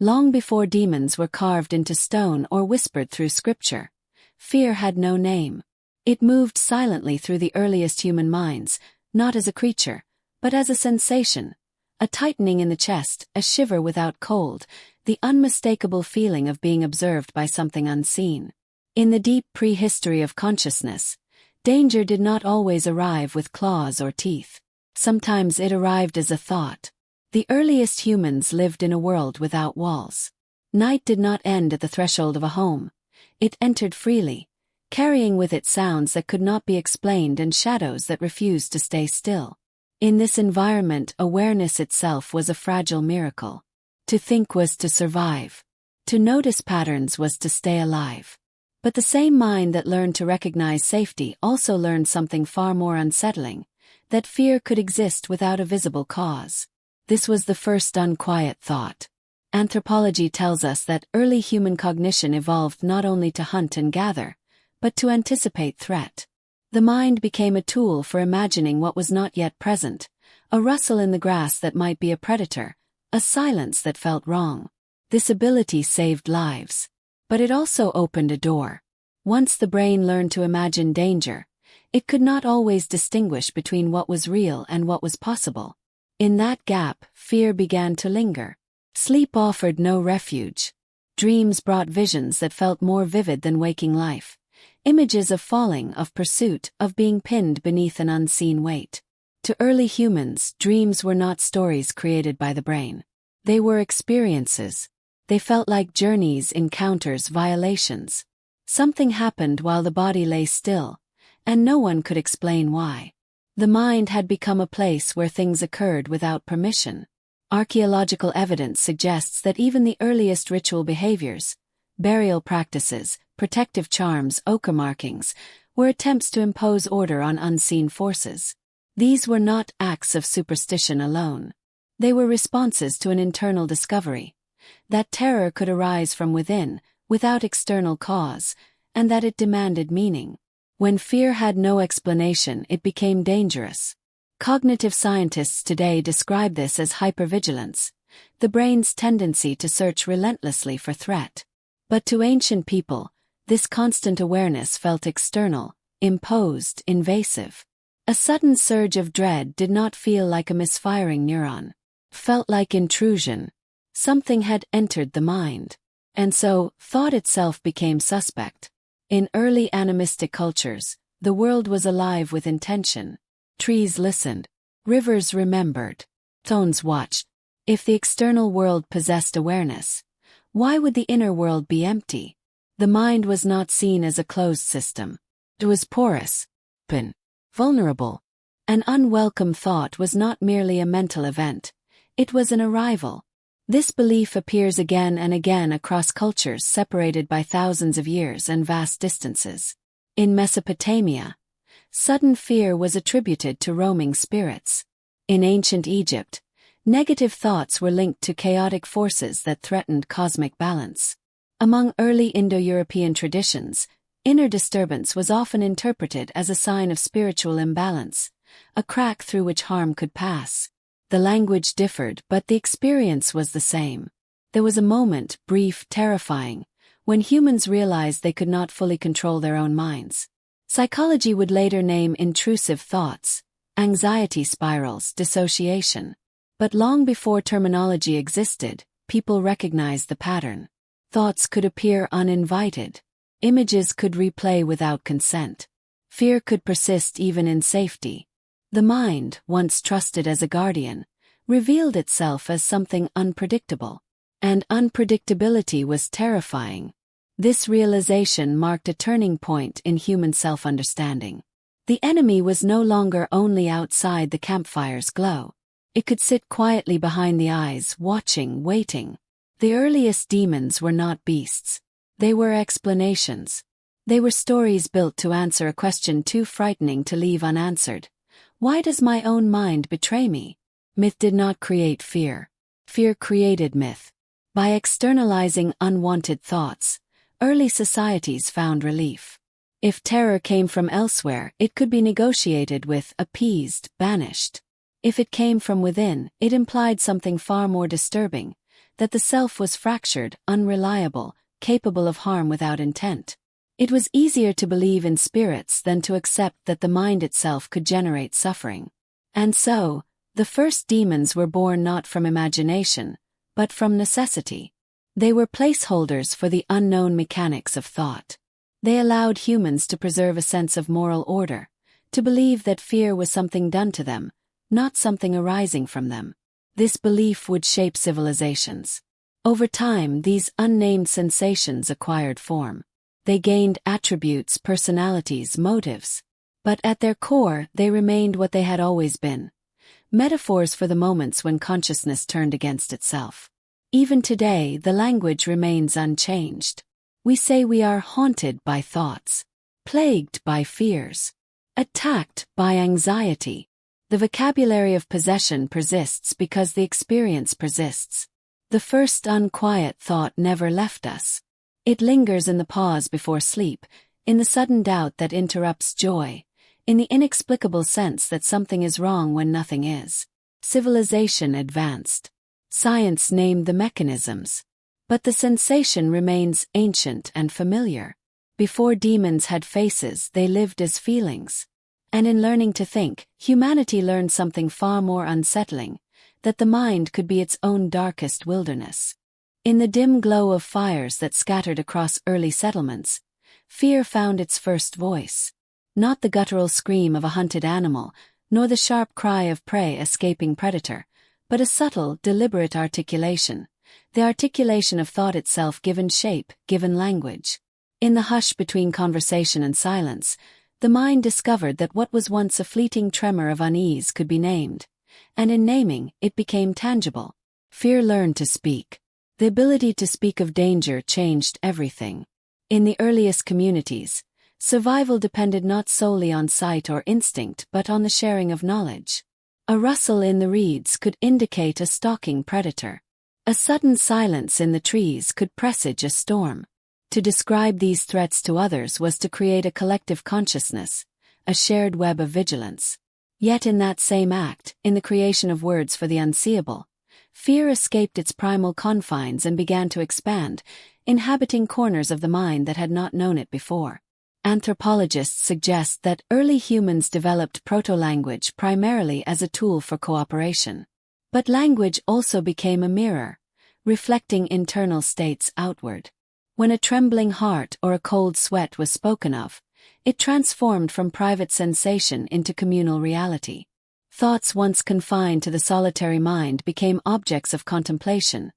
Long before demons were carved into stone or whispered through scripture, fear had no name. It moved silently through the earliest human minds, not as a creature, but as a sensation, a tightening in the chest, a shiver without cold, the unmistakable feeling of being observed by something unseen. In the deep prehistory of consciousness, danger did not always arrive with claws or teeth. Sometimes it arrived as a thought. The earliest humans lived in a world without walls. Night did not end at the threshold of a home. It entered freely, carrying with it sounds that could not be explained and shadows that refused to stay still. In this environment, awareness itself was a fragile miracle. To think was to survive. To notice patterns was to stay alive. But the same mind that learned to recognize safety also learned something far more unsettling, that fear could exist without a visible cause. This was the first unquiet thought. Anthropology tells us that early human cognition evolved not only to hunt and gather, but to anticipate threat. The mind became a tool for imagining what was not yet present, a rustle in the grass that might be a predator, a silence that felt wrong. This ability saved lives. But it also opened a door. Once the brain learned to imagine danger, it could not always distinguish between what was real and what was possible. In that gap, fear began to linger. Sleep offered no refuge. Dreams brought visions that felt more vivid than waking life. Images of falling, of pursuit, of being pinned beneath an unseen weight. To early humans, dreams were not stories created by the brain. They were experiences. They felt like journeys, encounters, violations. Something happened while the body lay still, and no one could explain why. The mind had become a place where things occurred without permission. Archaeological evidence suggests that even the earliest ritual behaviors, burial practices, protective charms, ochre markings, were attempts to impose order on unseen forces. These were not acts of superstition alone. They were responses to an internal discovery, that terror could arise from within, without external cause, and that it demanded meaning. When fear had no explanation, it became dangerous. Cognitive scientists today describe this as hypervigilance, the brain's tendency to search relentlessly for threat. But to ancient people, this constant awareness felt external, imposed, invasive. A sudden surge of dread did not feel like a misfiring neuron. Felt like intrusion. Something had entered the mind. And so, thought itself became suspect. In early animistic cultures, the world was alive with intention. Trees listened. Rivers remembered. Stones watched. If the external world possessed awareness, why would the inner world be empty? The mind was not seen as a closed system. It was porous, open, vulnerable. An unwelcome thought was not merely a mental event. It was an arrival. This belief appears again and again across cultures separated by thousands of years and vast distances. In Mesopotamia, sudden fear was attributed to roaming spirits. In ancient Egypt, negative thoughts were linked to chaotic forces that threatened cosmic balance. Among early Indo-European traditions, inner disturbance was often interpreted as a sign of spiritual imbalance, a crack through which harm could pass. The language differed, but the experience was the same. There was a moment, brief, terrifying, when humans realized they could not fully control their own minds. Psychology would later name intrusive thoughts, anxiety spirals, dissociation. But long before terminology existed, people recognized the pattern. Thoughts could appear uninvited. Images could replay without consent. Fear could persist even in safety. The mind, once trusted as a guardian, revealed itself as something unpredictable. And unpredictability was terrifying. This realization marked a turning point in human self-understanding. The enemy was no longer only outside the campfire's glow. It could sit quietly behind the eyes, watching, waiting. The earliest demons were not beasts. They were explanations. They were stories built to answer a question too frightening to leave unanswered. Why does my own mind betray me? Myth did not create fear. Fear created myth. By externalizing unwanted thoughts, early societies found relief. If terror came from elsewhere, it could be negotiated with, appeased, banished. If it came from within, it implied something far more disturbing, that the self was fractured, unreliable, capable of harm without intent. It was easier to believe in spirits than to accept that the mind itself could generate suffering. And so, the first demons were born not from imagination, but from necessity. They were placeholders for the unknown mechanics of thought. They allowed humans to preserve a sense of moral order, to believe that fear was something done to them, not something arising from them. This belief would shape civilizations. Over time, these unnamed sensations acquired form. They gained attributes, personalities, motives. But at their core, they remained what they had always been: metaphors for the moments when consciousness turned against itself. Even today, the language remains unchanged. We say we are haunted by thoughts, plagued by fears, attacked by anxiety. The vocabulary of possession persists because the experience persists. The first unquiet thought never left us. It lingers in the pause before sleep, in the sudden doubt that interrupts joy, in the inexplicable sense that something is wrong when nothing is. Civilization advanced. Science named the mechanisms. But the sensation remains ancient and familiar. Before demons had faces, they lived as feelings. And in learning to think, humanity learned something far more unsettling: that the mind could be its own darkest wilderness. In the dim glow of fires that scattered across early settlements, fear found its first voice. Not the guttural scream of a hunted animal, nor the sharp cry of prey escaping predator, but a subtle, deliberate articulation, the articulation of thought itself given shape, given language. In the hush between conversation and silence, the mind discovered that what was once a fleeting tremor of unease could be named, and in naming, it became tangible. Fear learned to speak. The ability to speak of danger changed everything. In the earliest communities, survival depended not solely on sight or instinct but on the sharing of knowledge. A rustle in the reeds could indicate a stalking predator. A sudden silence in the trees could presage a storm. To describe these threats to others was to create a collective consciousness, a shared web of vigilance. Yet in that same act, in the creation of words for the unseeable, fear escaped its primal confines and began to expand, inhabiting corners of the mind that had not known it before. Anthropologists suggest that early humans developed proto-language primarily as a tool for cooperation. But language also became a mirror, reflecting internal states outward. When a trembling heart or a cold sweat was spoken of, it transformed from private sensation into communal reality. Thoughts once confined to the solitary mind became objects of contemplation,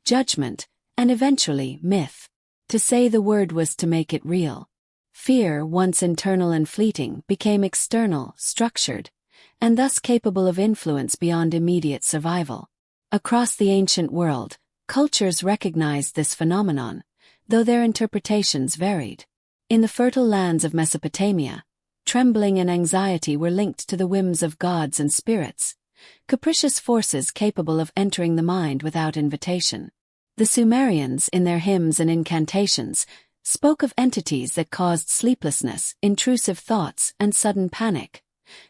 judgment, and eventually myth. To say the word was to make it real. Fear, once internal and fleeting, became external, structured, and thus capable of influence beyond immediate survival. Across the ancient world, cultures recognized this phenomenon, though their interpretations varied. In the fertile lands of Mesopotamia, trembling and anxiety were linked to the whims of gods and spirits, capricious forces capable of entering the mind without invitation. The Sumerians, in their hymns and incantations, spoke of entities that caused sleeplessness, intrusive thoughts, and sudden panic,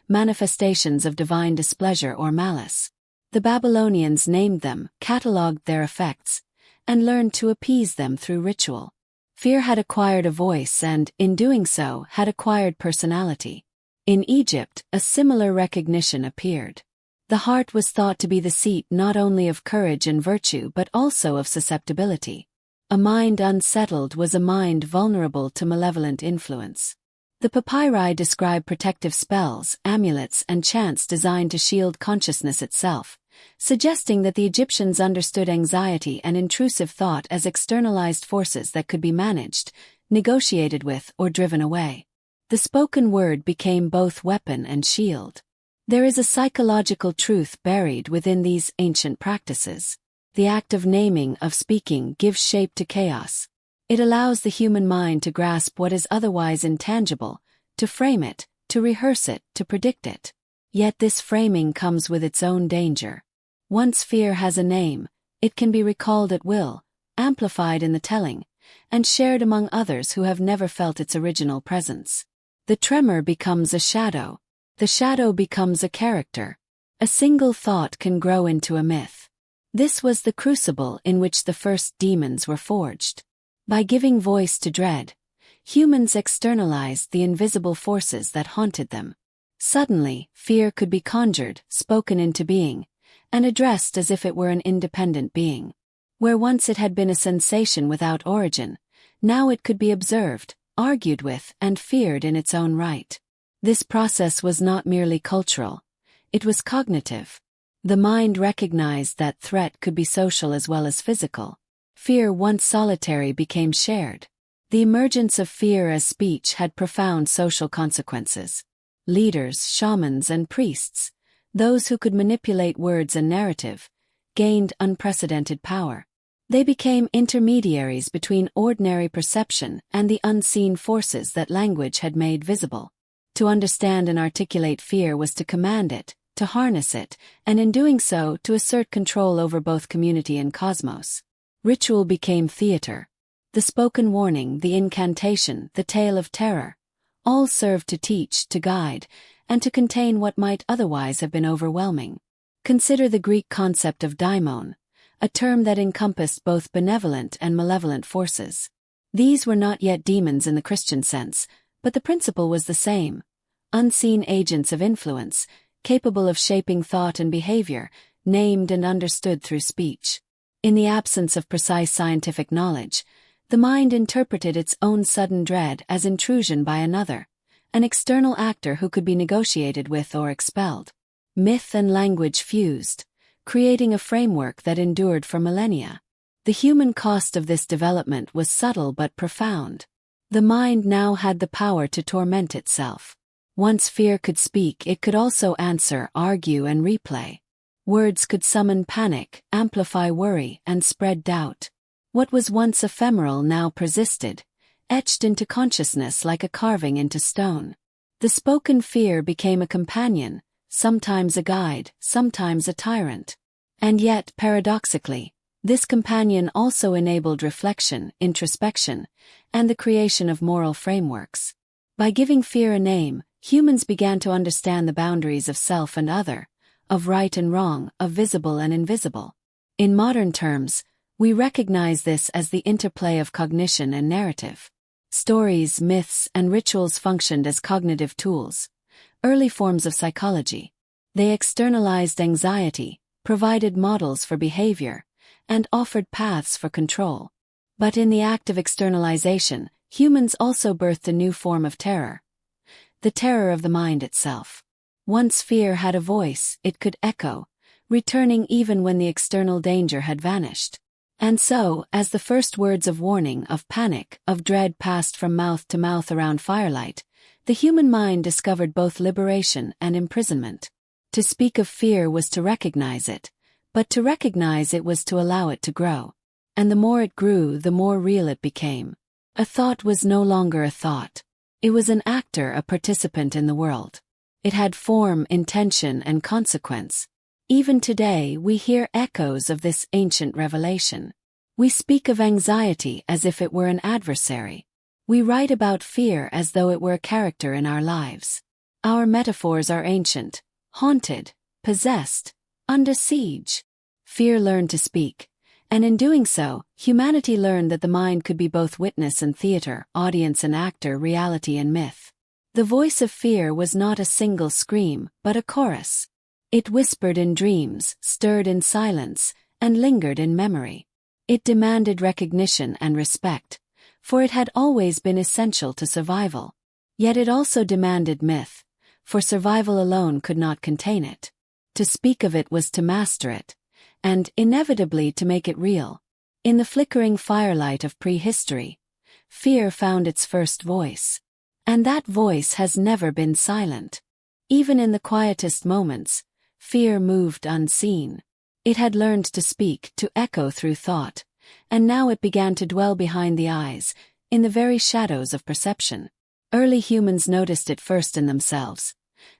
manifestations of divine displeasure or malice. The Babylonians named them, catalogued their effects, and learned to appease them through ritual. Fear had acquired a voice and, in doing so, had acquired personality. In Egypt, a similar recognition appeared. The heart was thought to be the seat not only of courage and virtue but also of susceptibility. A mind unsettled was a mind vulnerable to malevolent influence. The papyri describe protective spells, amulets, and chants designed to shield consciousness itself, suggesting that the Egyptians understood anxiety and intrusive thought as externalized forces that could be managed, negotiated with, or driven away. The spoken word became both weapon and shield. There is a psychological truth buried within these ancient practices. The act of naming, of speaking, gives shape to chaos. It allows the human mind to grasp what is otherwise intangible, to frame it, to rehearse it, to predict it. Yet this framing comes with its own danger. Once fear has a name, it can be recalled at will, amplified in the telling, and shared among others who have never felt its original presence. The tremor becomes a shadow. The shadow becomes a character. A single thought can grow into a myth. This was the crucible in which the first demons were forged. By giving voice to dread, humans externalized the invisible forces that haunted them. Suddenly, fear could be conjured, spoken into being, and addressed as if it were an independent being. Where once it had been a sensation without origin, now it could be observed, argued with, and feared in its own right. This process was not merely cultural, it was cognitive. The mind recognized that threat could be social as well as physical. Fear once solitary became shared. The emergence of fear as speech had profound social consequences. Leaders, shamans, and priests, those who could manipulate words and narrative, gained unprecedented power. They became intermediaries between ordinary perception and the unseen forces that language had made visible. To understand and articulate fear was to command it, to harness it, and in doing so to assert control over both community and cosmos. Ritual became theater. The spoken warning, the incantation, the tale of terror, all served to teach, to guide, and to contain what might otherwise have been overwhelming. Consider the Greek concept of daimon, a term that encompassed both benevolent and malevolent forces. These were not yet demons in the Christian sense, but the principle was the same: unseen agents of influence, capable of shaping thought and behavior, named and understood through speech. In the absence of precise scientific knowledge, the mind interpreted its own sudden dread as intrusion by another, an external actor who could be negotiated with or expelled. Myth and language fused, creating a framework that endured for millennia. The human cost of this development was subtle but profound. The mind now had the power to torment itself. Once fear could speak, it could also answer, argue, and replay. Words could summon panic, amplify worry, and spread doubt. What was once ephemeral now persisted, etched into consciousness like a carving into stone. The spoken fear became a companion, sometimes a guide, sometimes a tyrant. And yet, paradoxically, this companion also enabled reflection, introspection, and the creation of moral frameworks. By giving fear a name, humans began to understand the boundaries of self and other, of right and wrong, of visible and invisible. In modern terms, we recognize this as the interplay of cognition and narrative. Stories, myths, and rituals functioned as cognitive tools, early forms of psychology. They externalized anxiety, provided models for behavior, and offered paths for control. But in the act of externalization, humans also birthed a new form of terror: the terror of the mind itself. Once fear had a voice, it could echo, returning even when the external danger had vanished. And so, as the first words of warning, of panic, of dread passed from mouth to mouth around firelight, the human mind discovered both liberation and imprisonment. To speak of fear was to recognize it, but to recognize it was to allow it to grow. And the more it grew, the more real it became. A thought was no longer a thought. It was an actor, a participant in the world. It had form, intention, and consequence. Even today, we hear echoes of this ancient revelation. We speak of anxiety as if it were an adversary. We write about fear as though it were a character in our lives. Our metaphors are ancient, haunted, possessed, under siege. Fear learned to speak, and in doing so, humanity learned that the mind could be both witness and theater, audience and actor, reality and myth. The voice of fear was not a single scream, but a chorus. It whispered in dreams, stirred in silence, and lingered in memory. It demanded recognition and respect, for it had always been essential to survival. Yet it also demanded myth, for survival alone could not contain it. To speak of it was to master it, and, inevitably, to make it real. In the flickering firelight of prehistory, fear found its first voice. And that voice has never been silent. Even in the quietest moments, fear moved unseen. It had learned to speak, to echo through thought, and now it began to dwell behind the eyes, in the very shadows of perception. Early humans noticed it first in themselves.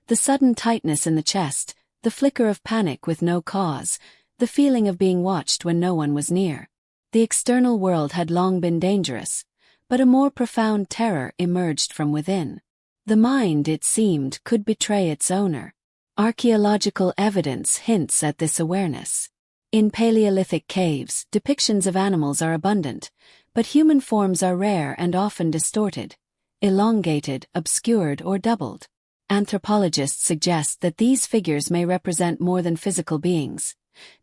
The sudden tightness in the chest, the flicker of panic with no cause, the feeling of being watched when no one was near. The external world had long been dangerous, but a more profound terror emerged from within. The mind, it seemed, could betray its owner. Archaeological evidence hints at this awareness. In Paleolithic caves, depictions of animals are abundant, but human forms are rare and often distorted, elongated, obscured, or doubled. Anthropologists suggest that these figures may represent more than physical beings.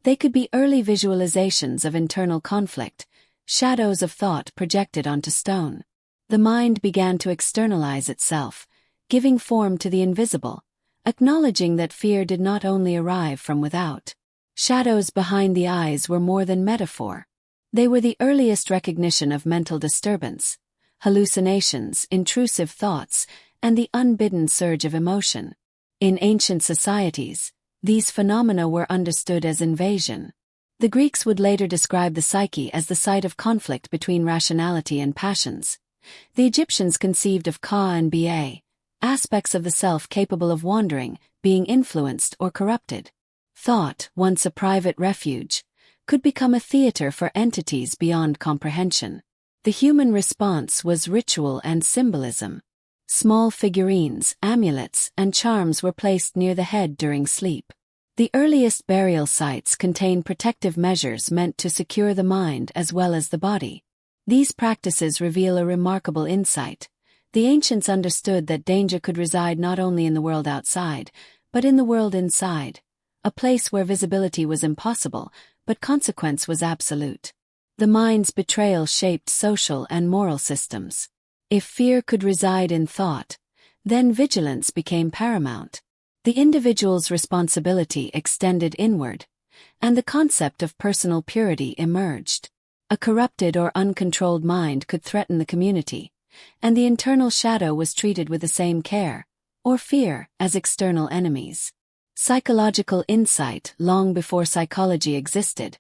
They could be early visualizations of internal conflict, shadows of thought projected onto stone. The mind began to externalize itself, giving form to the invisible, acknowledging that fear did not only arrive from without. Shadows behind the eyes were more than metaphor. They were the earliest recognition of mental disturbance, hallucinations, intrusive thoughts, and the unbidden surge of emotion. In ancient societies, these phenomena were understood as invasion. The Greeks would later describe the psyche as the site of conflict between rationality and passions. The Egyptians conceived of Ka and Ba, aspects of the self capable of wandering, being influenced or corrupted. Thought, once a private refuge, could become a theater for entities beyond comprehension. The human response was ritual and symbolism. Small figurines, amulets, and charms were placed near the head during sleep. The earliest burial sites contained protective measures meant to secure the mind as well as the body. These practices reveal a remarkable insight. The ancients understood that danger could reside not only in the world outside, but in the world inside, a place where visibility was impossible, but consequence was absolute. The mind's betrayal shaped social and moral systems. If fear could reside in thought, then vigilance became paramount. The individual's responsibility extended inward, and the concept of personal purity emerged. A corrupted or uncontrolled mind could threaten the community, and the internal shadow was treated with the same care, or fear, as external enemies. Psychological insight, long before psychology existed,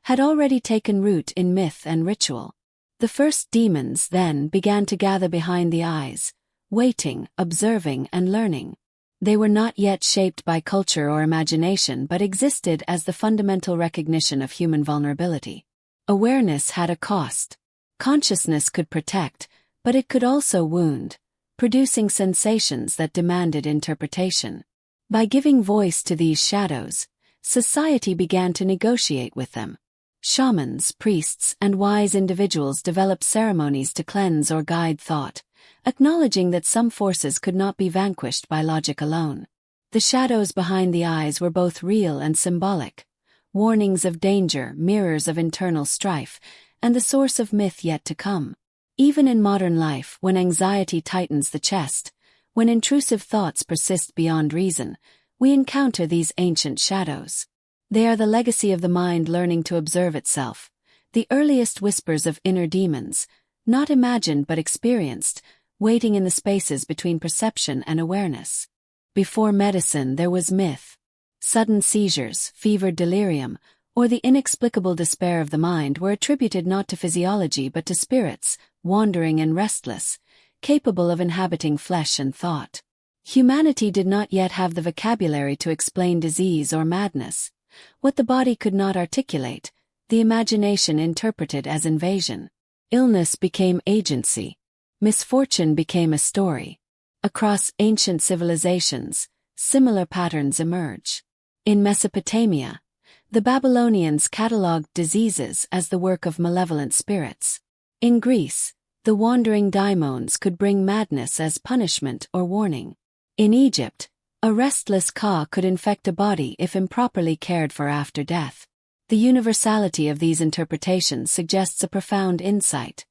had already taken root in myth and ritual. The first demons then began to gather behind the eyes, waiting, observing, and learning. They were not yet shaped by culture or imagination but existed as the fundamental recognition of human vulnerability. Awareness had a cost. Consciousness could protect, but it could also wound, producing sensations that demanded interpretation. By giving voice to these shadows, society began to negotiate with them. Shamans, priests, and wise individuals developed ceremonies to cleanse or guide thought, acknowledging that some forces could not be vanquished by logic alone. The shadows behind the eyes were both real and symbolic, warnings of danger, mirrors of internal strife, and the source of myth yet to come. Even in modern life, when anxiety tightens the chest, when intrusive thoughts persist beyond reason, we encounter these ancient shadows. They are the legacy of the mind learning to observe itself, the earliest whispers of inner demons, not imagined but experienced, waiting in the spaces between perception and awareness. Before medicine there was myth. Sudden seizures, fevered delirium, or the inexplicable despair of the mind were attributed not to physiology but to spirits, wandering and restless, capable of inhabiting flesh and thought. Humanity did not yet have the vocabulary to explain disease or madness. What the body could not articulate, the imagination interpreted as invasion. Illness became agency. Misfortune became a story. Across ancient civilizations, similar patterns emerge. In Mesopotamia, the Babylonians catalogued diseases as the work of malevolent spirits. In Greece, the wandering daimons could bring madness as punishment or warning. In Egypt, a restless Ka could infect a body if improperly cared for after death. The universality of these interpretations suggests a profound insight.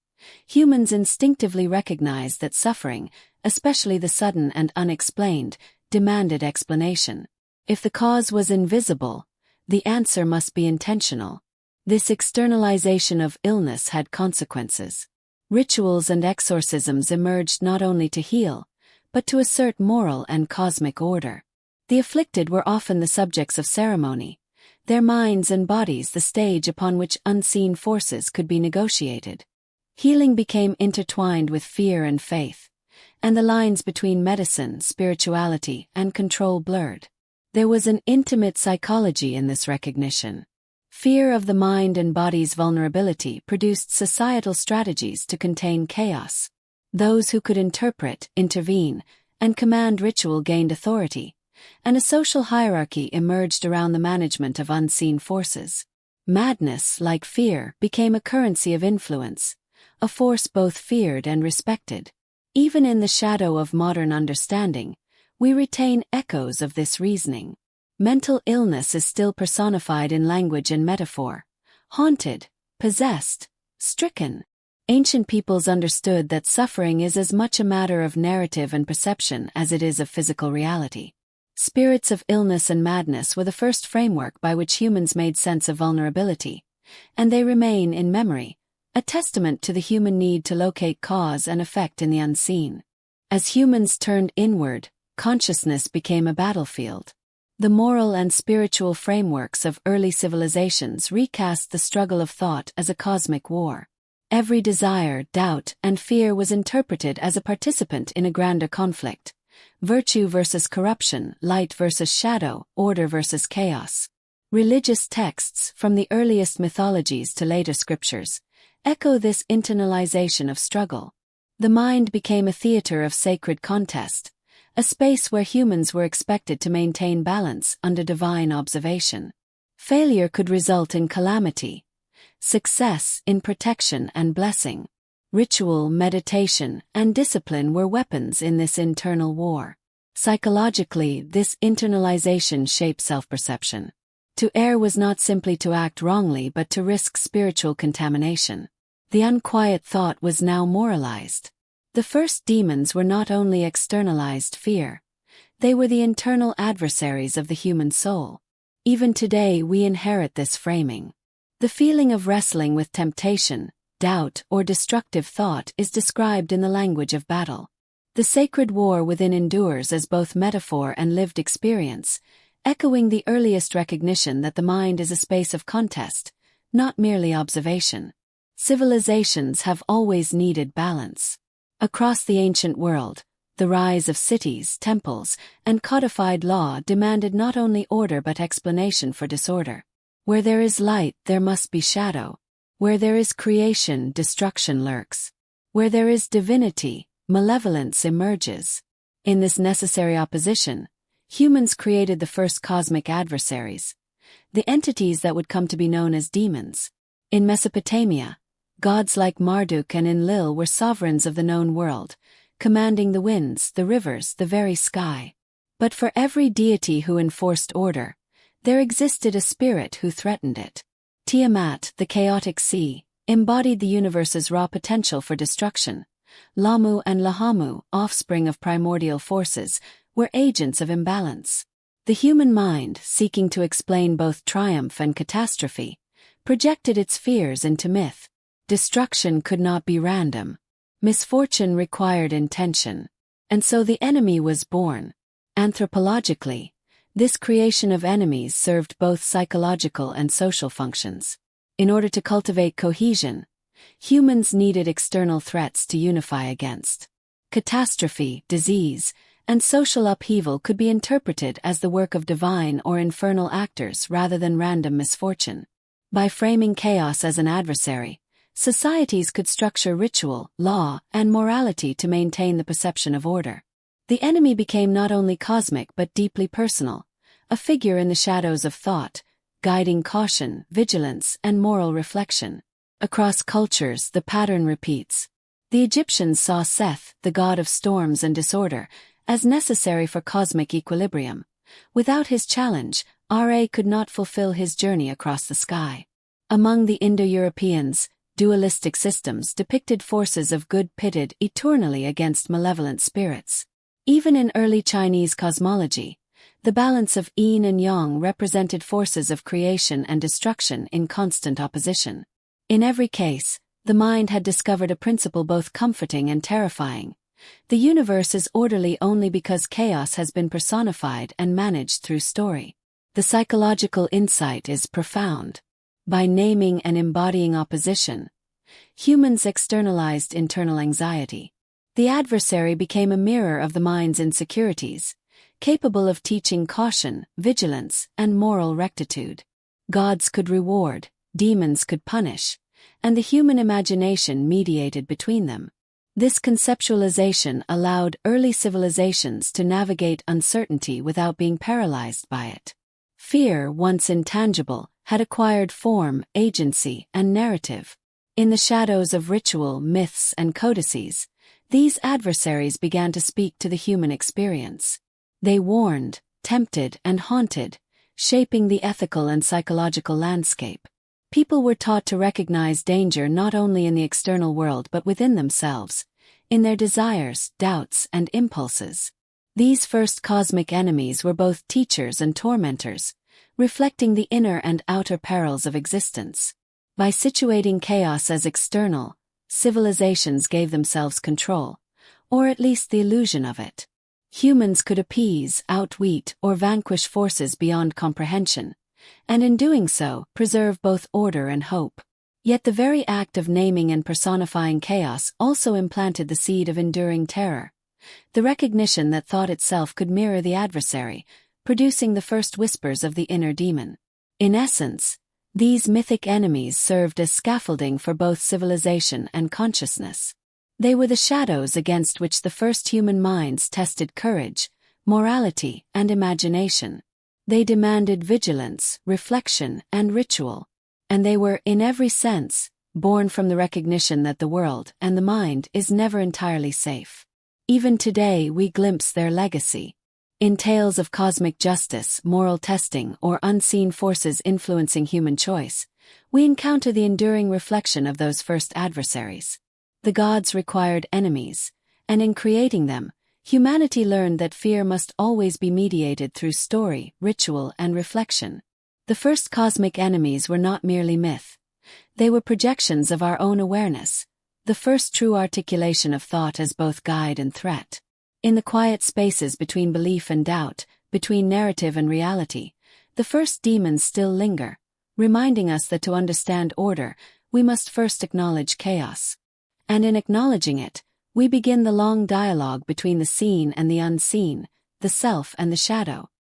Humans instinctively recognize that suffering, especially the sudden and unexplained, demanded explanation. If the cause was invisible, the answer must be intentional. This externalization of illness had consequences. Rituals and exorcisms emerged not only to heal, but to assert moral and cosmic order. The afflicted were often the subjects of ceremony, their minds and bodies the stage upon which unseen forces could be negotiated. Healing became intertwined with fear and faith, and the lines between medicine, spirituality, and control blurred. There was an intimate psychology in this recognition. Fear of the mind and body's vulnerability produced societal strategies to contain chaos. Those who could interpret, intervene, and command ritual gained authority, and a social hierarchy emerged around the management of unseen forces. Madness, like fear, became a currency of influence, a force both feared and respected. Even in the shadow of modern understanding, we retain echoes of this reasoning. Mental illness is still personified in language and metaphor. Haunted, possessed, stricken. Ancient peoples understood that suffering is as much a matter of narrative and perception as it is of physical reality. Spirits of illness and madness were the first framework by which humans made sense of vulnerability, and they remain in memory, a testament to the human need to locate cause and effect in the unseen. As humans turned inward, consciousness became a battlefield. The moral and spiritual frameworks of early civilizations recast the struggle of thought as a cosmic war. Every desire, doubt, and fear was interpreted as a participant in a grander conflict. Virtue versus corruption, light versus shadow, order versus chaos. Religious texts, from the earliest mythologies to later scriptures, echo this internalization of struggle. The mind became a theater of sacred contest, a space where humans were expected to maintain balance under divine observation. Failure could result in calamity, success in protection and blessing. Ritual, meditation, and discipline were weapons in this internal war. Psychologically, this internalization shaped self-perception. To err was not simply to act wrongly but to risk spiritual contamination. The unquiet thought was now moralized. The first demons were not only externalized fear, they were the internal adversaries of the human soul. Even today we inherit this framing. The feeling of wrestling with temptation, doubt, or destructive thought is described in the language of battle. The sacred war within endures as both metaphor and lived experience, echoing the earliest recognition that the mind is a space of contest, not merely observation. Civilizations have always needed balance. Across the ancient world, the rise of cities, temples, and codified law demanded not only order but explanation for disorder. Where there is light, there must be shadow. Where there is creation, destruction lurks. Where there is divinity, malevolence emerges. In this necessary opposition, humans created the first cosmic adversaries, the entities that would come to be known as demons. In Mesopotamia, gods like Marduk and Enlil were sovereigns of the known world, commanding the winds, the rivers, the very sky. But for every deity who enforced order, there existed a spirit who threatened it. Tiamat, the chaotic sea, embodied the universe's raw potential for destruction. Lamu and Lahamu, offspring of primordial forces, were agents of imbalance. The human mind, seeking to explain both triumph and catastrophe, projected its fears into myth. Destruction could not be random. Misfortune required intention. And so the enemy was born. Anthropologically, this creation of enemies served both psychological and social functions. In order to cultivate cohesion, humans needed external threats to unify against. Catastrophe, disease, and social upheaval could be interpreted as the work of divine or infernal actors rather than random misfortune. By framing chaos as an adversary, societies could structure ritual, law, and morality to maintain the perception of order. The enemy became not only cosmic but deeply personal, a figure in the shadows of thought, guiding caution, vigilance, and moral reflection. Across cultures, the pattern repeats. The Egyptians saw Seth, the god of storms and disorder, as necessary for cosmic equilibrium. Without his challenge, Ra could not fulfill his journey across the sky. Among the Indo-Europeans, dualistic systems depicted forces of good pitted eternally against malevolent spirits. Even in early Chinese cosmology, the balance of yin and yang represented forces of creation and destruction in constant opposition. In every case, the mind had discovered a principle both comforting and terrifying. The universe is orderly only because chaos has been personified and managed through story. The psychological insight is profound. By naming and embodying opposition, humans externalized internal anxiety. The adversary became a mirror of the mind's insecurities, capable of teaching caution, vigilance, and moral rectitude. Gods could reward, demons could punish, and the human imagination mediated between them. This conceptualization allowed early civilizations to navigate uncertainty without being paralyzed by it. Fear, once intangible, had acquired form, agency, and narrative. In the shadows of ritual, myths, and codices, these adversaries began to speak to the human experience. They warned, tempted, and haunted, shaping the ethical and psychological landscape. People were taught to recognize danger not only in the external world but within themselves, in their desires, doubts, and impulses. These first cosmic enemies were both teachers and tormentors, reflecting the inner and outer perils of existence. By situating chaos as external, civilizations gave themselves control, or at least the illusion of it. Humans could appease, outwit, or vanquish forces beyond comprehension, and in doing so, preserve both order and hope. Yet the very act of naming and personifying chaos also implanted the seed of enduring terror, the recognition that thought itself could mirror the adversary, producing the first whispers of the inner demon. In essence, these mythic enemies served as scaffolding for both civilization and consciousness. They were the shadows against which the first human minds tested courage, morality, and imagination. They demanded vigilance, reflection, and ritual. And they were, in every sense, born from the recognition that the world and the mind is never entirely safe. Even today we glimpse their legacy. In tales of cosmic justice, moral testing, or unseen forces influencing human choice, we encounter the enduring reflection of those first adversaries. The gods required enemies, and in creating them, humanity learned that fear must always be mediated through story, ritual, and reflection. The first cosmic enemies were not merely myth. They were projections of our own awareness, the first true articulation of thought as both guide and threat. In the quiet spaces between belief and doubt, between narrative and reality, the first demons still linger, reminding us that to understand order, we must first acknowledge chaos. And in acknowledging it, we begin the long dialogue between the seen and the unseen, the self and the shadow.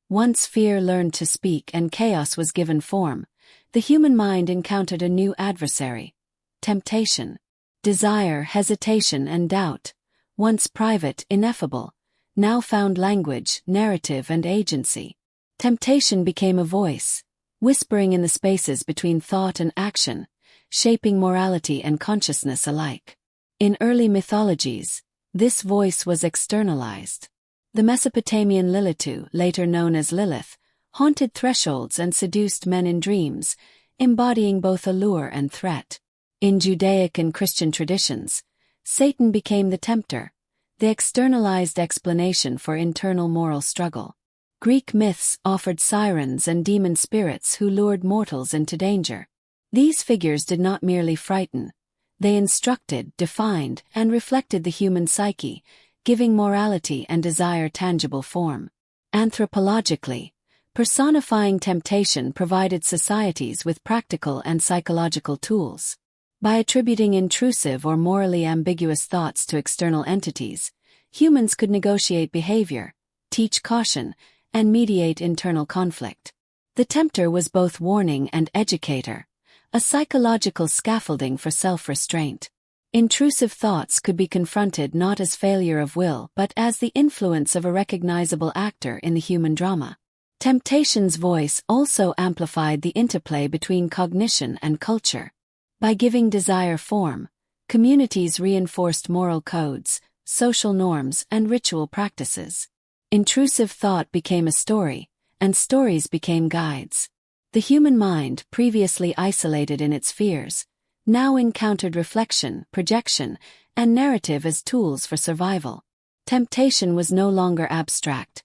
Once fear learned to speak and chaos was given form, the human mind encountered a new adversary: temptation. Desire, hesitation, and doubt, once private, ineffable, now found language, narrative, and agency. Temptation became a voice, whispering in the spaces between thought and action, shaping morality and consciousness alike. In early mythologies, this voice was externalized. The Mesopotamian Lilitu, later known as Lilith, haunted thresholds and seduced men in dreams, embodying both allure and threat. In Judaic and Christian traditions, Satan became the tempter, the externalized explanation for internal moral struggle. Greek myths offered sirens and demon spirits who lured mortals into danger. These figures did not merely frighten, they instructed, defined, and reflected the human psyche, giving morality and desire tangible form. Anthropologically, personifying temptation provided societies with practical and psychological tools. By attributing intrusive or morally ambiguous thoughts to external entities, humans could negotiate behavior, teach caution, and mediate internal conflict. The tempter was both warning and educator, a psychological scaffolding for self-restraint. Intrusive thoughts could be confronted not as failure of will but as the influence of a recognizable actor in the human drama. Temptation's voice also amplified the interplay between cognition and culture. By giving desire form, communities reinforced moral codes, social norms, and ritual practices. Intrusive thought became a story, and stories became guides. The human mind, previously isolated in its fears, now encountered reflection, projection, and narrative as tools for survival. Temptation was no longer abstract.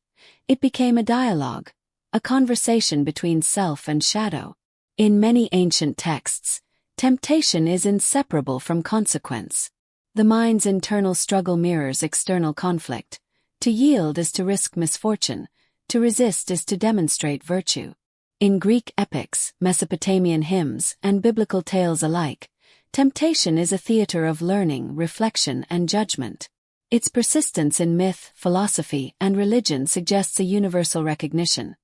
It became a dialogue, a conversation between self and shadow. In many ancient texts, temptation is inseparable from consequence. The mind's internal struggle mirrors external conflict. To yield is to risk misfortune, to resist is to demonstrate virtue. In Greek epics, Mesopotamian hymns, and biblical tales alike, temptation is a theater of learning, reflection, and judgment. Its persistence in myth, philosophy, and religion suggests a universal recognition.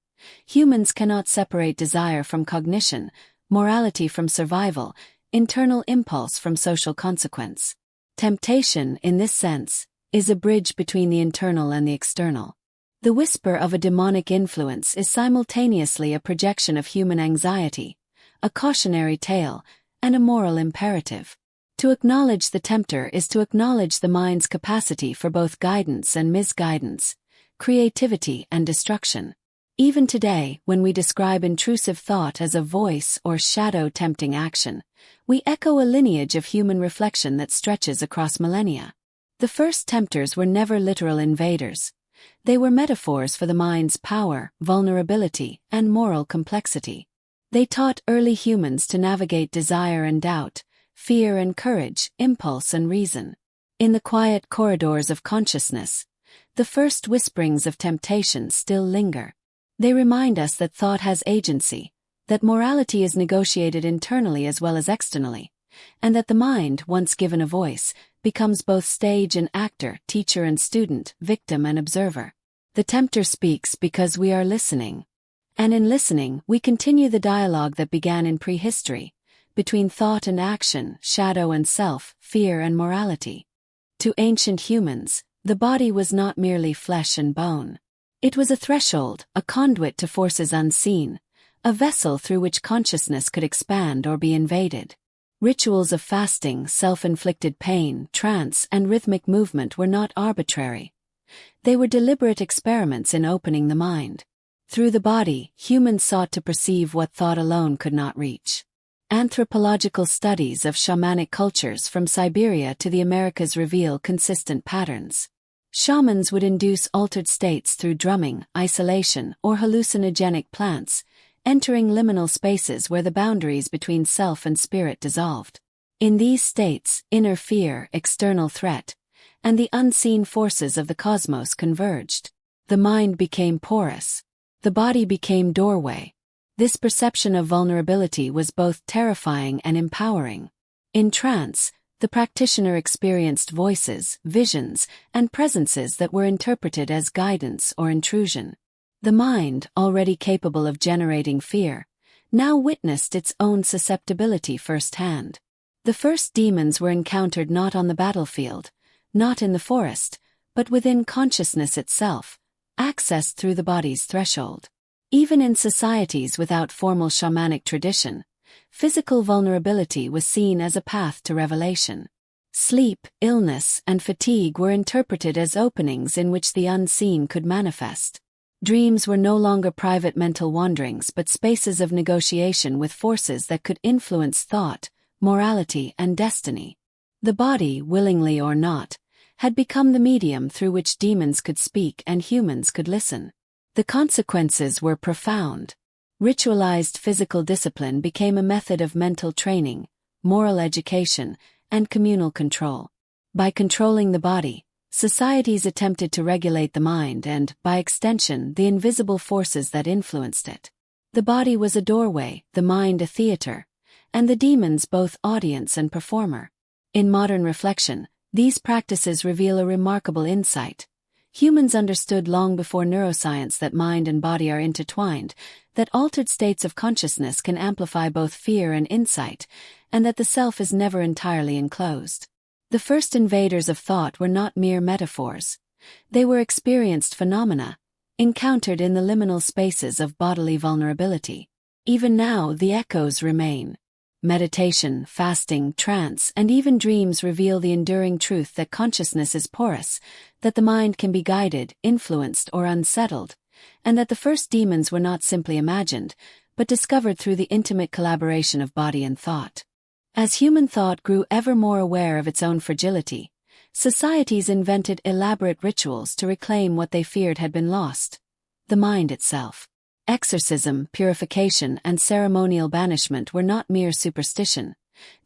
Humans cannot separate desire from cognition, morality from survival, internal impulse from social consequence. Temptation, in this sense, is a bridge between the internal and the external. The whisper of a demonic influence is simultaneously a projection of human anxiety, a cautionary tale, and a moral imperative. To acknowledge the tempter is to acknowledge the mind's capacity for both guidance and misguidance, creativity and destruction. Even today, when we describe intrusive thought as a voice or shadow tempting action, we echo a lineage of human reflection that stretches across millennia. The first tempters were never literal invaders. They were metaphors for the mind's power, vulnerability, and moral complexity. They taught early humans to navigate desire and doubt, fear and courage, impulse and reason. In the quiet corridors of consciousness, the first whisperings of temptation still linger. They remind us that thought has agency, that morality is negotiated internally as well as externally, and that the mind, once given a voice, becomes both stage and actor, teacher and student, victim and observer. The tempter speaks because we are listening. And in listening, we continue the dialogue that began in prehistory, between thought and action, shadow and self, fear and morality. To ancient humans, the body was not merely flesh and bone. It was a threshold, a conduit to forces unseen, a vessel through which consciousness could expand or be invaded. Rituals of fasting, self-inflicted pain, trance, and rhythmic movement were not arbitrary. They were deliberate experiments in opening the mind. Through the body, humans sought to perceive what thought alone could not reach. Anthropological studies of shamanic cultures from Siberia to the Americas reveal consistent patterns. Shamans would induce altered states through drumming, isolation, or hallucinogenic plants, entering liminal spaces where the boundaries between self and spirit dissolved. In these states, inner fear, external threat, and the unseen forces of the cosmos converged. The mind became porous. The body became doorway. This perception of vulnerability was both terrifying and empowering. In trance, the practitioner experienced voices, visions, and presences that were interpreted as guidance or intrusion. The mind, already capable of generating fear, now witnessed its own susceptibility firsthand. The first demons were encountered not on the battlefield, not in the forest, but within consciousness itself, accessed through the body's threshold. Even in societies without formal shamanic tradition, physical vulnerability was seen as a path to revelation. Sleep, illness, and fatigue were interpreted as openings in which the unseen could manifest. Dreams were no longer private mental wanderings but spaces of negotiation with forces that could influence thought, morality, and destiny. The body, willingly or not, had become the medium through which demons could speak and humans could listen. The consequences were profound. Ritualized physical discipline became a method of mental training, moral education, and communal control. By controlling the body, societies attempted to regulate the mind and, by extension, the invisible forces that influenced it. The body was a doorway, the mind a theater, and the demons both audience and performer. In modern reflection, these practices reveal a remarkable insight. Humans understood long before neuroscience that mind and body are intertwined, that altered states of consciousness can amplify both fear and insight, and that the self is never entirely enclosed. The first invaders of thought were not mere metaphors. They were experienced phenomena, encountered in the liminal spaces of bodily vulnerability. Even now, the echoes remain. Meditation, fasting, trance, and even dreams reveal the enduring truth that consciousness is porous, that the mind can be guided, influenced, or unsettled, and that the first demons were not simply imagined, but discovered through the intimate collaboration of body and thought. As human thought grew ever more aware of its own fragility, societies invented elaborate rituals to reclaim what they feared had been lost: the mind itself. Exorcism, purification, and ceremonial banishment were not mere superstition.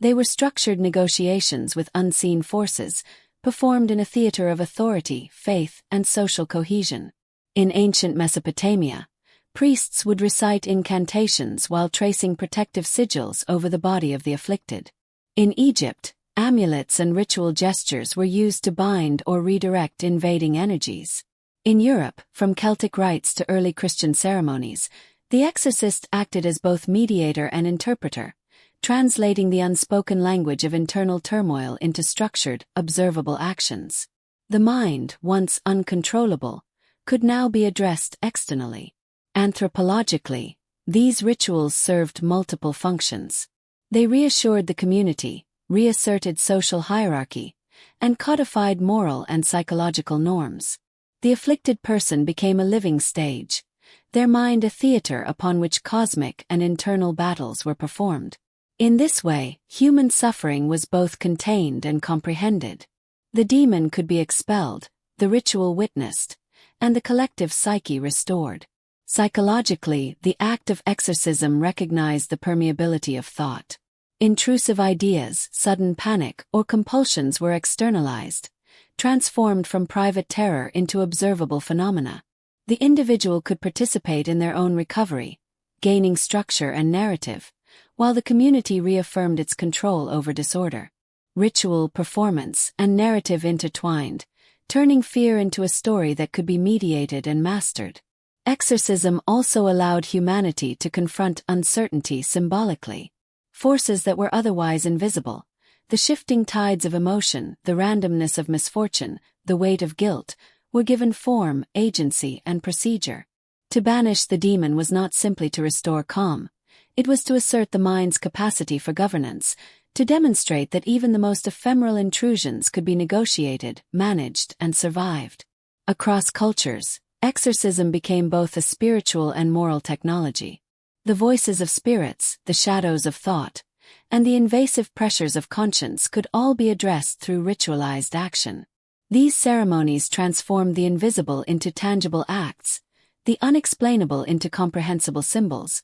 They were structured negotiations with unseen forces, performed in a theater of authority, faith, and social cohesion. In ancient Mesopotamia, priests would recite incantations while tracing protective sigils over the body of the afflicted. In Egypt, amulets and ritual gestures were used to bind or redirect invading energies. In Europe, from Celtic rites to early Christian ceremonies, the exorcist acted as both mediator and interpreter, translating the unspoken language of internal turmoil into structured, observable actions. The mind, once uncontrollable, could now be addressed externally. Anthropologically, These rituals served multiple functions. They reassured the community, reasserted social hierarchy, and codified moral and psychological norms. The afflicted person became a living stage, their mind a theater upon which cosmic and internal battles were performed. In this way, human suffering was both contained and comprehended. The demon could be expelled, the ritual witnessed, and the collective psyche restored. Psychologically, the act of exorcism recognized the permeability of thought. Intrusive ideas, sudden panic, or compulsions were externalized, transformed from private terror into observable phenomena. The individual could participate in their own recovery, gaining structure and narrative, while the community reaffirmed its control over disorder. Ritual, performance, and narrative intertwined, turning fear into a story that could be mediated and mastered. Exorcism also allowed humanity to confront uncertainty symbolically. Forces that were otherwise invisible, the shifting tides of emotion, the randomness of misfortune, the weight of guilt, were given form, agency, and procedure. To banish the demon was not simply to restore calm. It was to assert the mind's capacity for governance, to demonstrate that even the most ephemeral intrusions could be negotiated, managed, and survived. Across cultures, exorcism became both a spiritual and moral technology. The voices of spirits, the shadows of thought, and the invasive pressures of conscience could all be addressed through ritualized action. These ceremonies transformed the invisible into tangible acts, the unexplainable into comprehensible symbols,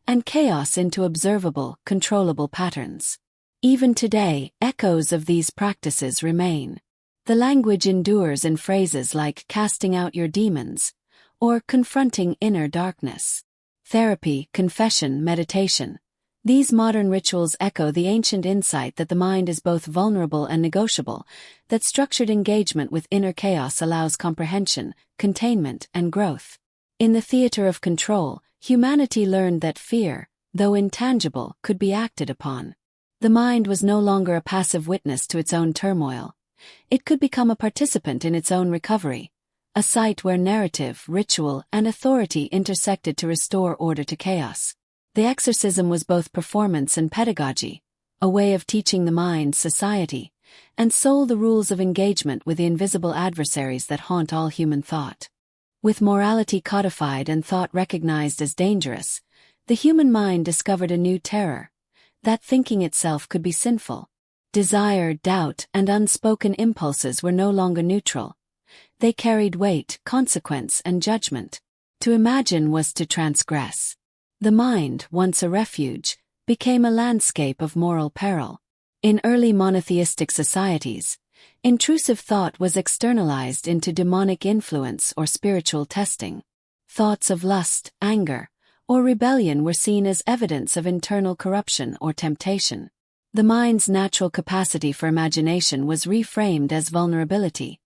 and chaos into observable, controllable patterns. Even today, echoes of these practices remain. The language endures in phrases like casting out your demons, or confronting inner darkness. Therapy, confession, meditation. These modern rituals echo the ancient insight that the mind is both vulnerable and negotiable, that structured engagement with inner chaos allows comprehension, containment, and growth. In the theater of control, humanity learned that fear, though intangible, could be acted upon. The mind was no longer a passive witness to its own turmoil. It could become a participant in its own recovery, a site where narrative, ritual, and authority intersected to restore order to chaos. The exorcism was both performance and pedagogy, a way of teaching the mind, society, and soul the rules of engagement with the invisible adversaries that haunt all human thought. With morality codified and thought recognized as dangerous, the human mind discovered a new terror, that thinking itself could be sinful. Desire, doubt, and unspoken impulses were no longer neutral. They carried weight, consequence, and judgment. To imagine was to transgress. The mind, once a refuge, became a landscape of moral peril. In early monotheistic societies, intrusive thought was externalized into demonic influence or spiritual testing. Thoughts of lust, anger, or rebellion were seen as evidence of internal corruption or temptation. The mind's natural capacity for imagination was reframed as vulnerability,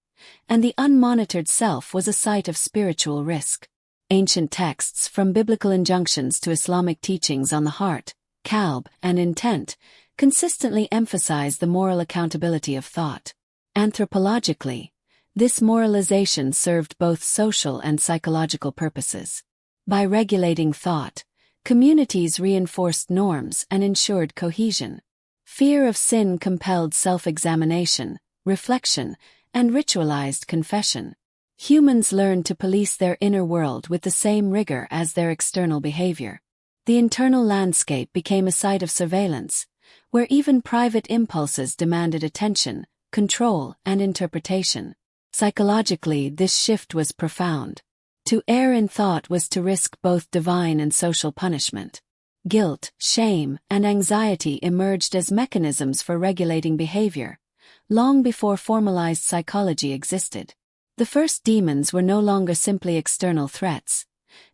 and the unmonitored self was a site of spiritual risk. Ancient texts, from biblical injunctions to Islamic teachings on the heart, qalb, and intent, consistently emphasize the moral accountability of thought. Anthropologically, this moralization served both social and psychological purposes. By regulating thought, communities reinforced norms and ensured cohesion. Fear of sin compelled self-examination, reflection, and ritualized confession. Humans learned to police their inner world with the same rigor as their external behavior. The internal landscape became a site of surveillance, where even private impulses demanded attention, control, and interpretation. Psychologically, this shift was profound. To err in thought was to risk both divine and social punishment. Guilt, shame, and anxiety emerged as mechanisms for regulating behavior, long before formalized psychology existed. The first demons were no longer simply external threats.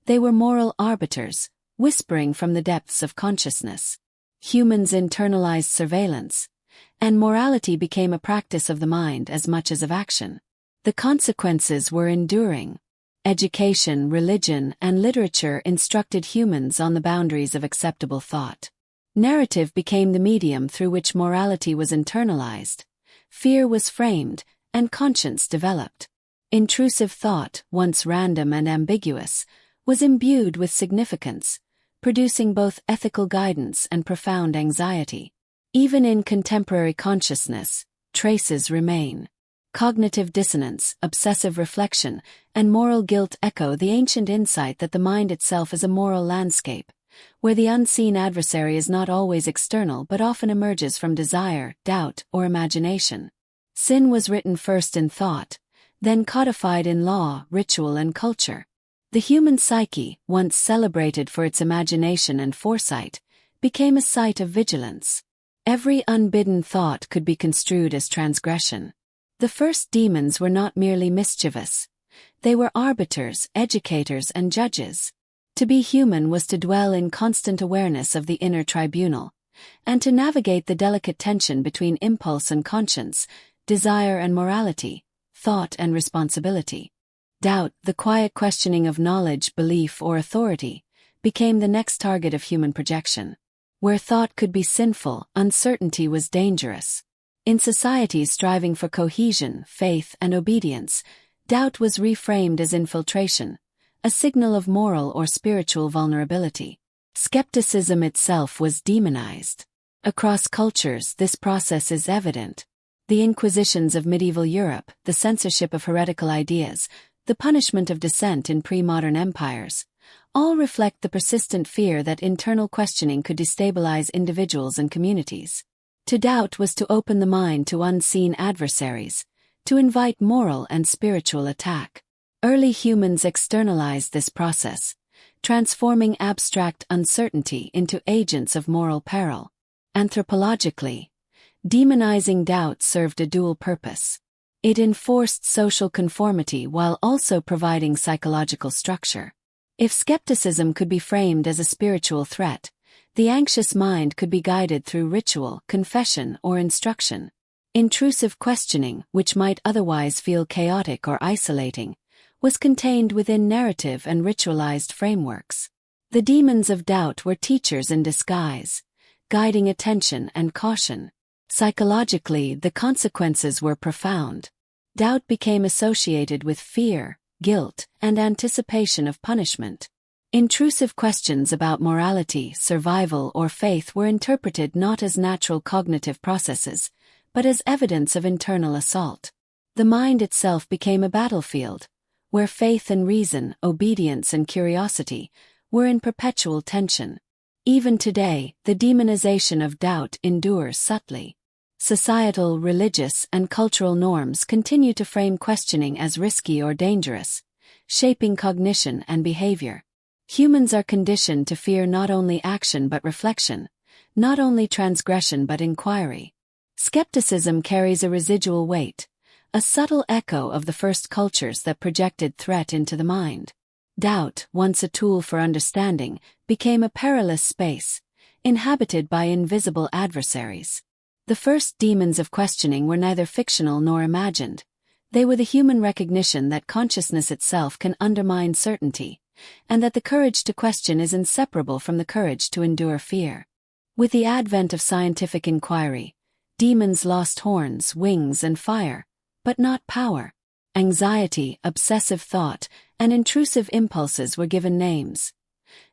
They were moral arbiters, whispering from the depths of consciousness. Humans internalized surveillance, and morality became a practice of the mind as much as of action. The consequences were enduring. Education, religion, and literature instructed humans on the boundaries of acceptable thought. Narrative became the medium through which morality was internalized, fear was framed, and conscience developed. Intrusive thought, once random and ambiguous, was imbued with significance, producing both ethical guidance and profound anxiety. Even in contemporary consciousness, traces remain. Cognitive dissonance, obsessive reflection, and moral guilt echo the ancient insight that the mind itself is a moral landscape, where the unseen adversary is not always external but often emerges from desire, doubt, or imagination. Sin was written first in thought, then codified in law, ritual, and culture. The human psyche, once celebrated for its imagination and foresight, became a site of vigilance. Every unbidden thought could be construed as transgression. The first demons were not merely mischievous. They were arbiters, educators, and judges. To be human was to dwell in constant awareness of the inner tribunal, and to navigate the delicate tension between impulse and conscience, desire and morality, thought and responsibility. Doubt, the quiet questioning of knowledge, belief, or authority, became the next target of human projection. Where thought could be sinful, uncertainty was dangerous. In societies striving for cohesion, faith, and obedience, doubt was reframed as infiltration, a signal of moral or spiritual vulnerability. Skepticism itself was demonized. Across cultures, this process is evident. The inquisitions of medieval Europe, the censorship of heretical ideas, the punishment of dissent in pre-modern empires, all reflect the persistent fear that internal questioning could destabilize individuals and communities. To doubt was to open the mind to unseen adversaries, to invite moral and spiritual attack. Early humans externalized this process, transforming abstract uncertainty into agents of moral peril. Anthropologically, demonizing doubt served a dual purpose. It enforced social conformity while also providing psychological structure. If skepticism could be framed as a spiritual threat, the anxious mind could be guided through ritual, confession, or instruction. Intrusive questioning, which might otherwise feel chaotic or isolating, was contained within narrative and ritualized frameworks. The demons of doubt were teachers in disguise, guiding attention and caution. Psychologically, the consequences were profound. Doubt became associated with fear, guilt, and anticipation of punishment. Intrusive questions about morality, survival, or faith were interpreted not as natural cognitive processes, but as evidence of internal assault. The mind itself became a battlefield, where faith and reason, obedience and curiosity, were in perpetual tension. Even today, the demonization of doubt endures subtly. Societal, religious, and cultural norms continue to frame questioning as risky or dangerous, shaping cognition and behavior. Humans are conditioned to fear not only action but reflection, not only transgression but inquiry. Skepticism carries a residual weight, a subtle echo of the first cultures that projected threat into the mind. Doubt, once a tool for understanding, became a perilous space, inhabited by invisible adversaries. The first demons of questioning were neither fictional nor imagined. They were the human recognition that consciousness itself can undermine certainty, and that the courage to question is inseparable from the courage to endure fear. With the advent of scientific inquiry, demons lost horns, wings, and fire, but not power. Anxiety, obsessive thought, and intrusive impulses were given names.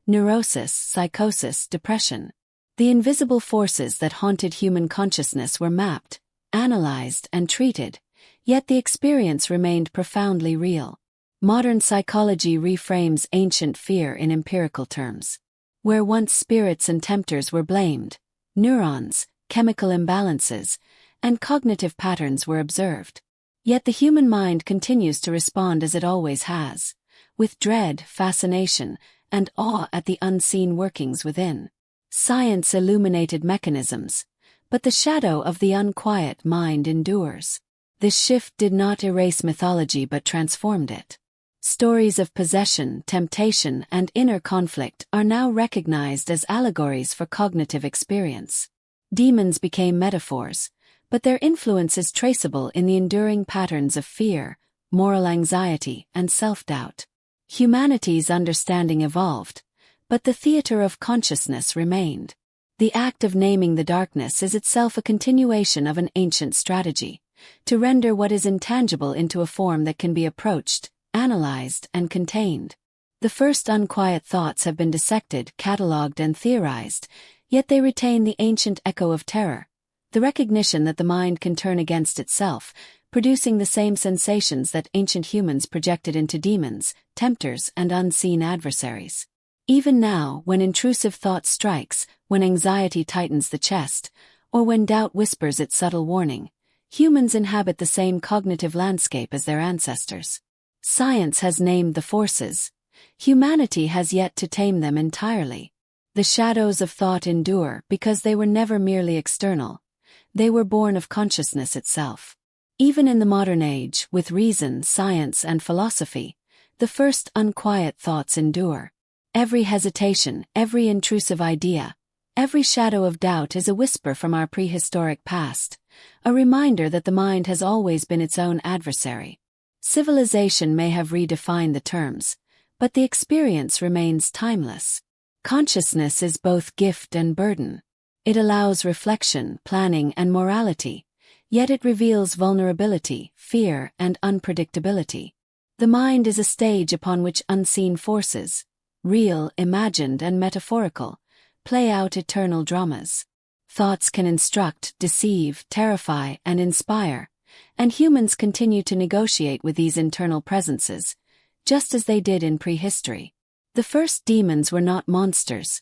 Neurosis, psychosis, depression. The invisible forces that haunted human consciousness were mapped, analyzed, and treated, yet the experience remained profoundly real. Modern psychology reframes ancient fear in empirical terms. Where once spirits and tempters were blamed, neurons, chemical imbalances, and cognitive patterns were observed. Yet the human mind continues to respond as it always has, with dread, fascination, and awe at the unseen workings within. Science illuminated mechanisms, but the shadow of the unquiet mind endures. This shift did not erase mythology but transformed it. Stories of possession, temptation, and inner conflict are now recognized as allegories for cognitive experience. Demons became metaphors, but their influence is traceable in the enduring patterns of fear, moral anxiety, and self-doubt. Humanity's understanding evolved, but the theater of consciousness remained. The act of naming the darkness is itself a continuation of an ancient strategy, to render what is intangible into a form that can be approached, analyzed, and contained. The first unquiet thoughts have been dissected, catalogued, and theorized, yet they retain the ancient echo of terror, the recognition that the mind can turn against itself, producing the same sensations that ancient humans projected into demons, tempters, and unseen adversaries. Even now, when intrusive thought strikes, when anxiety tightens the chest, or when doubt whispers its subtle warning, humans inhabit the same cognitive landscape as their ancestors. Science has named the forces. Humanity has yet to tame them entirely. The shadows of thought endure because they were never merely external. They were born of consciousness itself. Even in the modern age, with reason, science, and philosophy, the first unquiet thoughts endure. Every hesitation, every intrusive idea, every shadow of doubt is a whisper from our prehistoric past, a reminder that the mind has always been its own adversary. Civilization may have redefined the terms, but the experience remains timeless. Consciousness is both gift and burden. It allows reflection, planning, and morality, yet it reveals vulnerability, fear, and unpredictability. The mind is a stage upon which unseen forces, real, imagined, and metaphorical, play out eternal dramas. Thoughts can instruct, deceive, terrify, and inspire, and humans continue to negotiate with these internal presences, just as they did in prehistory. The first demons were not monsters.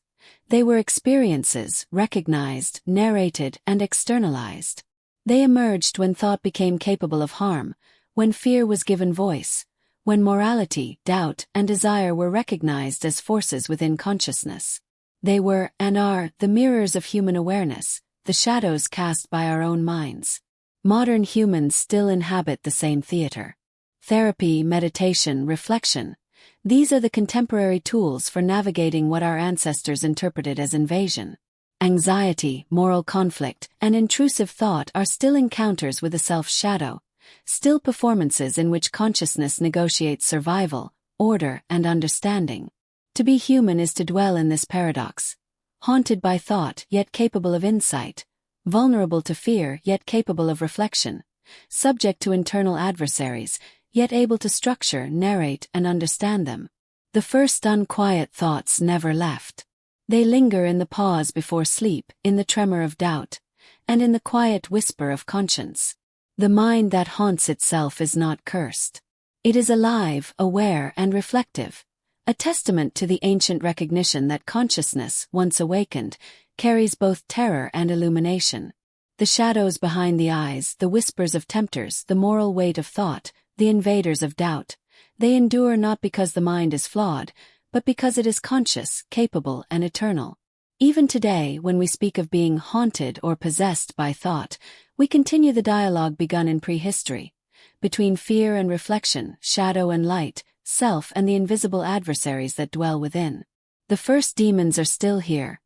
They were experiences, recognized, narrated, and externalized. They emerged when thought became capable of harm, when fear was given voice, when morality, doubt, and desire were recognized as forces within consciousness. They were, and are, the mirrors of human awareness, the shadows cast by our own minds. Modern humans still inhabit the same theater. Therapy, meditation, reflection. These are the contemporary tools for navigating what our ancestors interpreted as invasion. Anxiety, moral conflict, and intrusive thought are still encounters with the self's shadow, still performances in which consciousness negotiates survival, order, and understanding. To be human is to dwell in this paradox, haunted by thought yet capable of insight, vulnerable to fear yet capable of reflection, subject to internal adversaries, yet able to structure, narrate, and understand them. The first unquiet thoughts never left. They linger in the pause before sleep, in the tremor of doubt, and in the quiet whisper of conscience. The mind that haunts itself is not cursed. It is alive, aware, and reflective, a testament to the ancient recognition that consciousness, once awakened, carries both terror and illumination. The shadows behind the eyes, the whispers of tempters, the moral weight of thought, the invaders of doubt, they endure not because the mind is flawed, but because it is conscious, capable, and eternal. Even today, when we speak of being haunted or possessed by thought, we continue the dialogue begun in prehistory, between fear and reflection, shadow and light, self and the invisible adversaries that dwell within. The first demons are still here,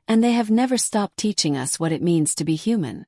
and they have never stopped teaching us what it means to be human.